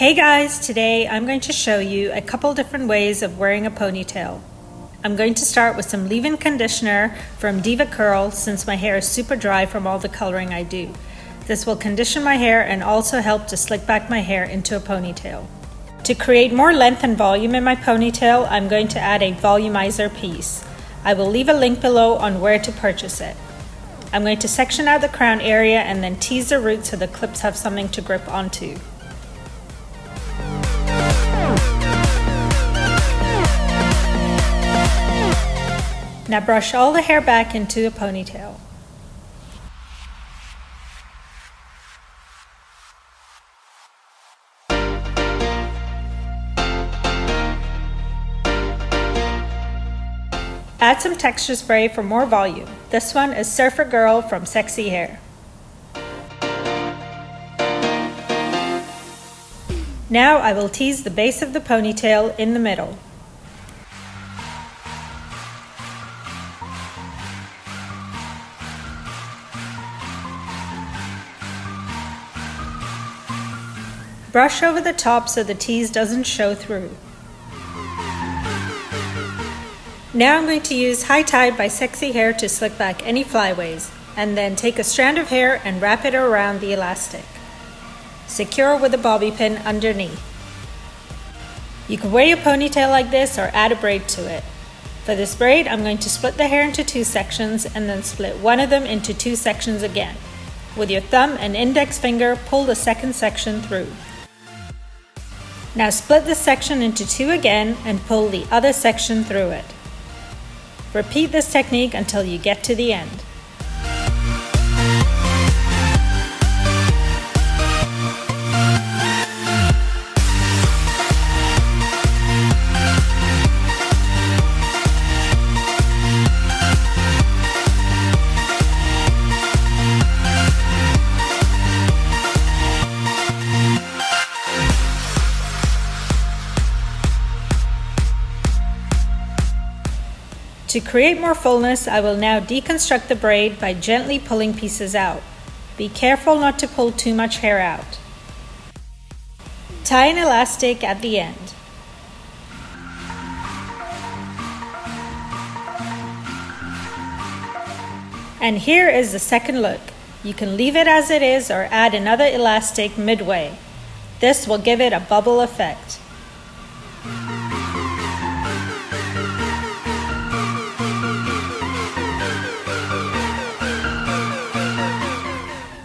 Hey guys, today I'm going to show you a couple different ways of wearing a ponytail. I'm going to start with some leave-in conditioner from Deva Curl since my hair is super dry from all the coloring I do. This will condition my hair and also help to slick back my hair into a ponytail. To create more length and volume in my ponytail, I'm going to add a volumizer piece. I will leave a link below on where to purchase it. I'm going to section out the crown area and then tease the roots so the clips have something to grip onto. Now brush all the hair back into a ponytail. Add some texture spray for more volume. This one is Surfer Girl from Sexy Hair. Now I will tease the base of the ponytail in the middle. Brush over the top so the tease doesn't show through. Now I'm going to use High Tide by Sexy Hair to slick back any flyaways, and then take a strand of hair and wrap it around the elastic. Secure with a bobby pin underneath. You can wear your ponytail like this or add a braid to it. For this braid, I'm going to split the hair into two sections and then split one of them into two sections again. With your thumb and index finger, pull the second section through. Now split this section into two again and pull the other section through it. Repeat this technique until you get to the end. To create more fullness, I will now deconstruct the braid by gently pulling pieces out. Be careful not to pull too much hair out. Tie an elastic at the end. And here is the second look. You can leave it as it is or add another elastic midway. This will give it a bubble effect.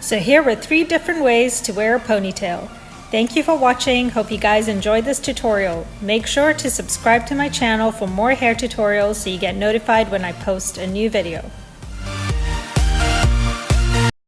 So here were 3 different ways to wear a ponytail. Thank you for watching. Hope you guys enjoyed this tutorial. Make sure to subscribe to my channel for more hair tutorials so you get notified when I post a new video.